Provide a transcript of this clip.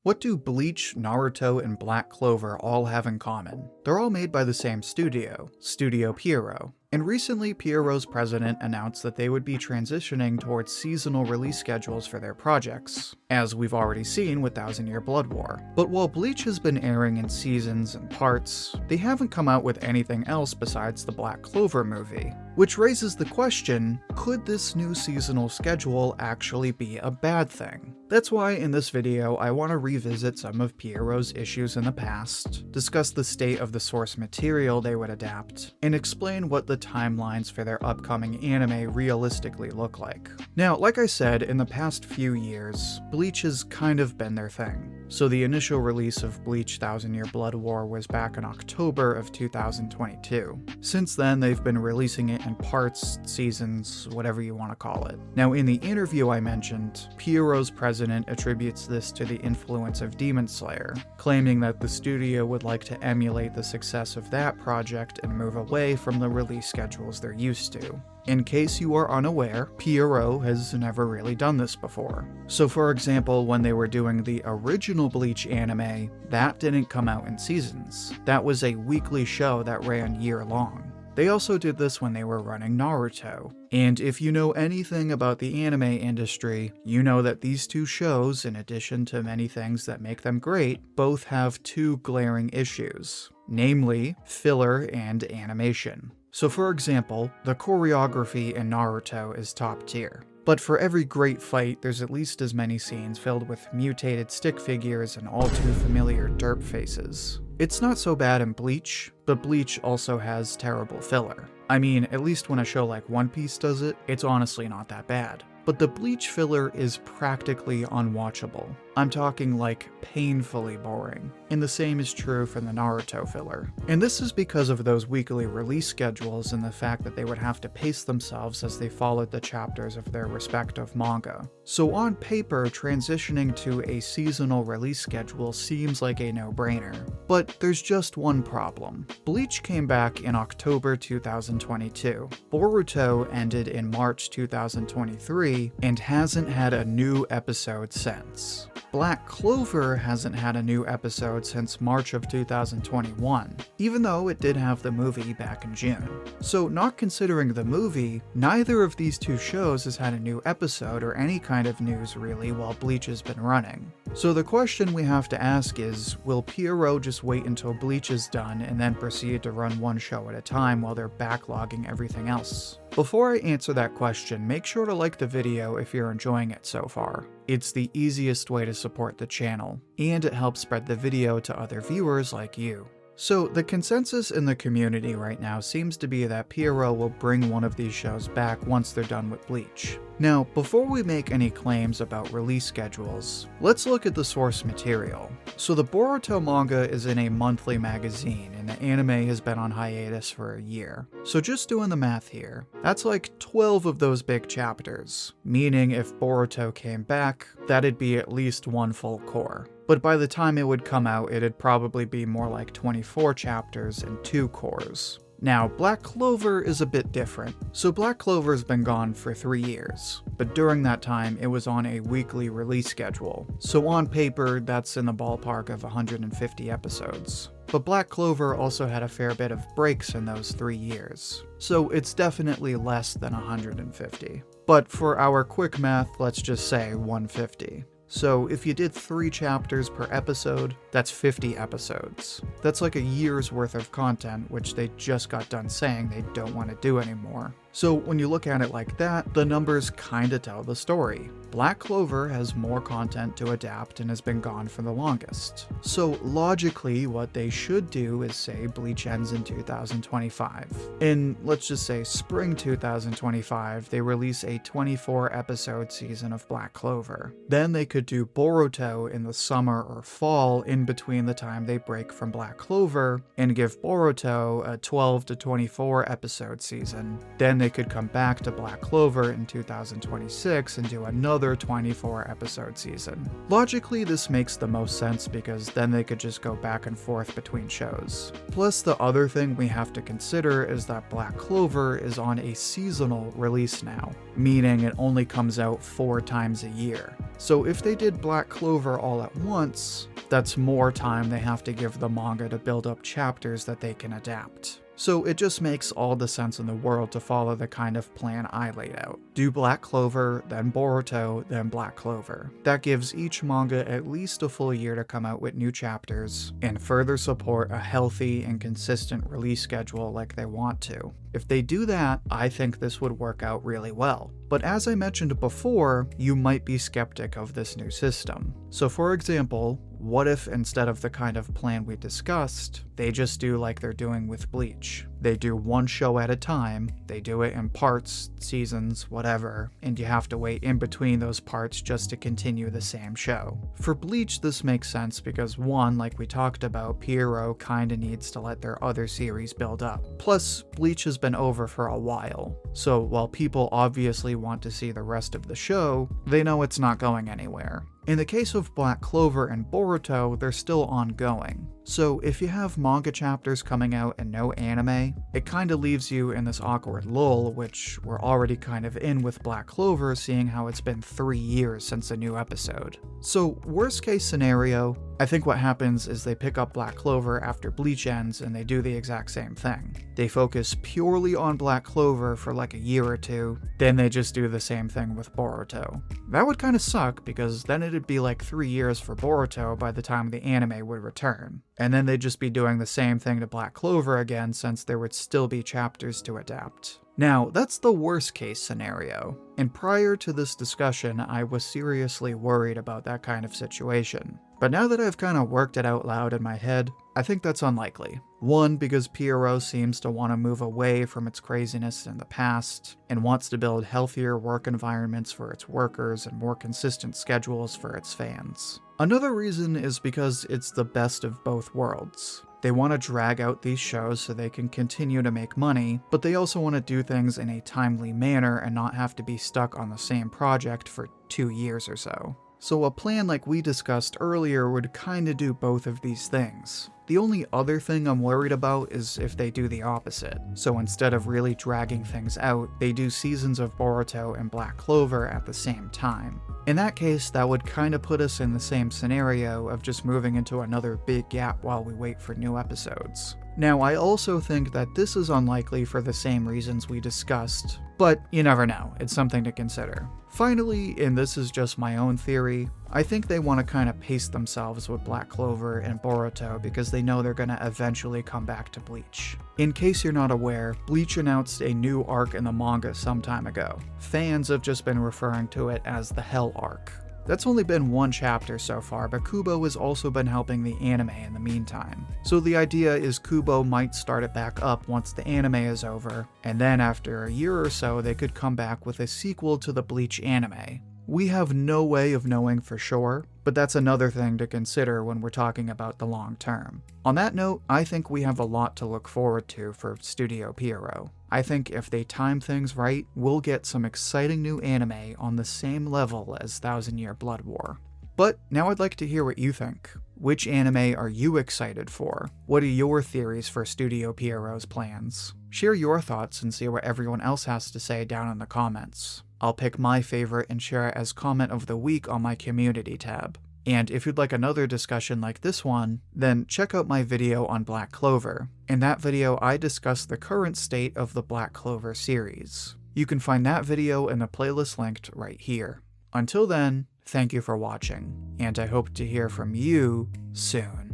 What do Bleach, Naruto, and Black Clover all have in common? They're all made by the same studio, Studio Pierrot. And recently, Pierrot's president announced that they would be transitioning towards seasonal release schedules for their projects, as we've already seen with Thousand Year Blood War. But while Bleach has been airing in seasons and parts, they haven't come out with anything else besides the Black Clover movie. Which raises the question, could this new seasonal schedule actually be a bad thing? That's why in this video I want to revisit some of Pierrot's issues in the past, discuss the state of the source material they would adapt, and explain what the timelines for their upcoming anime realistically look like. Now, like I said, in the past few years, Bleach has kind of been their thing. So the initial release of Bleach Thousand Year Blood War was back in October of 2022. Since then, they've been releasing it in parts, seasons, whatever you want to call it. Now, in the interview I mentioned, Pierrot's president attributes this to the influence of Demon Slayer, claiming that the studio would like to emulate the success of that project and move away from the release schedules they're used to. In case you are unaware, Pierrot has never really done this before. So for example, when they were doing the original Bleach anime, that didn't come out in seasons. That was a weekly show that ran year-long. They also did this when they were running Naruto. And if you know anything about the anime industry, you know that these two shows, in addition to many things that make them great, both have two glaring issues, namely filler and animation. So for example, the choreography in Naruto is top tier. But for every great fight, there's at least as many scenes filled with mutated stick figures and all too familiar derp faces. It's not so bad in Bleach, but Bleach also has terrible filler. I mean, at least when a show like One Piece does it, it's honestly not that bad. But the Bleach filler is practically unwatchable. I'm talking like painfully boring. And the same is true for the Naruto filler. And this is because of those weekly release schedules and the fact that they would have to pace themselves as they followed the chapters of their respective manga. So on paper, transitioning to a seasonal release schedule seems like a no-brainer. But there's just one problem. Bleach came back in October 2022. Boruto ended in March 2023 and hasn't had a new episode since. Black Clover hasn't had a new episode since March of 2021, even though it did have the movie back in June. So not considering the movie, neither of these two shows has had a new episode or any kind of news really while Bleach has been running. So the question we have to ask is, will Pierrot just wait until Bleach is done and then proceed to run one show at a time while they're backlogging everything else? Before I answer that question, make sure to like the video if you're enjoying it so far. It's the easiest way to support the channel, and it helps spread the video to other viewers like you. So the consensus in the community right now seems to be that Pierrot will bring one of these shows back once they're done with Bleach. Now, before we make any claims about release schedules, let's look at the source material. So the Boruto manga is in a monthly magazine, and the anime has been on hiatus for a year. So just doing the math here, that's like 12 of those big chapters, meaning if Boruto came back, that'd be at least one full core. But by the time it would come out, it'd probably be more like 24 chapters and 2 cores. Now, Black Clover is a bit different. So Black Clover's been gone for 3 years, but during that time it was on a weekly release schedule. So on paper, that's in the ballpark of 150 episodes. But Black Clover also had a fair bit of breaks in those 3 years. So it's definitely less than 150. But for our quick math, let's just say 150. So if you did 3 chapters per episode, that's 50 episodes. That's like a year's worth of content, which they just got done saying they don't want to do anymore. So when you look at it like that, the numbers kinda tell the story. Black Clover has more content to adapt and has been gone for the longest. So logically, what they should do is say Bleach ends in 2025. In, let's just say, spring 2025, they release a 24 episode season of Black Clover. Then they could do Boruto in the summer or fall in between the time they break from Black Clover and give Boruto a 12 to 24 episode season. Then they could come back to Black Clover in 2026 and do another 24 episode season. Logically, this makes the most sense because then they could just go back and forth between shows. Plus, the other thing we have to consider is that Black Clover is on a seasonal release now, meaning it only comes out 4 times a year. So if they did Black Clover all at once, that's more time they have to give the manga to build up chapters that they can adapt. So it just makes all the sense in the world to follow the kind of plan I laid out. Do Black Clover, then Boruto, then Black Clover. That gives each manga at least a full year to come out with new chapters, and further support a healthy and consistent release schedule like they want to. If they do that, I think this would work out really well. But as I mentioned before, you might be skeptic of this new system. So for example, what if instead of the kind of plan we discussed, they just do like they're doing with Bleach? They do one show at a time, they do it in parts, seasons, whatever, and you have to wait in between those parts just to continue the same show. For Bleach, this makes sense because one, like we talked about, Pierrot kinda needs to let their other series build up. Plus, Bleach has been over for a while, so while people obviously want to see the rest of the show, they know it's not going anywhere. In the case of Black Clover and Boruto, they're still ongoing. So if you have manga chapters coming out and no anime, it kinda leaves you in this awkward lull, which we're already kind of in with Black Clover, seeing how it's been 3 years since a new episode. So worst case scenario, I think what happens is they pick up Black Clover after Bleach ends and they do the exact same thing. They focus purely on Black Clover for like a year or two, then they just do the same thing with Boruto. That would kinda suck because then it'd be like 3 years for Boruto by the time the anime would return. And then they'd just be doing the same thing to Black Clover again since there would still be chapters to adapt. Now, that's the worst case scenario, and prior to this discussion, I was seriously worried about that kind of situation. But now that I've kind of worked it out loud in my head, I think that's unlikely. One, because Pierrot seems to want to move away from its craziness in the past, and wants to build healthier work environments for its workers and more consistent schedules for its fans. Another reason is because it's the best of both worlds. They want to drag out these shows so they can continue to make money, but they also want to do things in a timely manner and not have to be stuck on the same project for 2 years or so. So a plan like we discussed earlier would kinda do both of these things. The only other thing I'm worried about is if they do the opposite. So instead of really dragging things out, they do seasons of Boruto and Black Clover at the same time. In that case, that would kinda put us in the same scenario of just moving into another big gap while we wait for new episodes. Now, I also think that this is unlikely for the same reasons we discussed, but you never know, it's something to consider. Finally, and this is just my own theory, I think they want to kind of pace themselves with Black Clover and Boruto because they know they're going to eventually come back to Bleach. In case you're not aware, Bleach announced a new arc in the manga some time ago. Fans have just been referring to it as the Hell arc. That's only been one chapter so far, but Kubo has also been helping the anime in the meantime. So the idea is Kubo might start it back up once the anime is over, and then after a year or so they could come back with a sequel to the Bleach anime. We have no way of knowing for sure, but that's another thing to consider when we're talking about the long term. On that note, I think we have a lot to look forward to for Studio Pierrot. I think if they time things right, we'll get some exciting new anime on the same level as Thousand Year Blood War. But now I'd like to hear what you think. Which anime are you excited for? What are your theories for Studio Pierrot's plans? Share your thoughts and see what everyone else has to say down in the comments. I'll pick my favorite and share it as comment of the week on my community tab. And if you'd like another discussion like this one, then check out my video on Black Clover. In that video, I discuss the current state of the Black Clover series. You can find that video in the playlist linked right here. Until then, thank you for watching, and I hope to hear from you soon.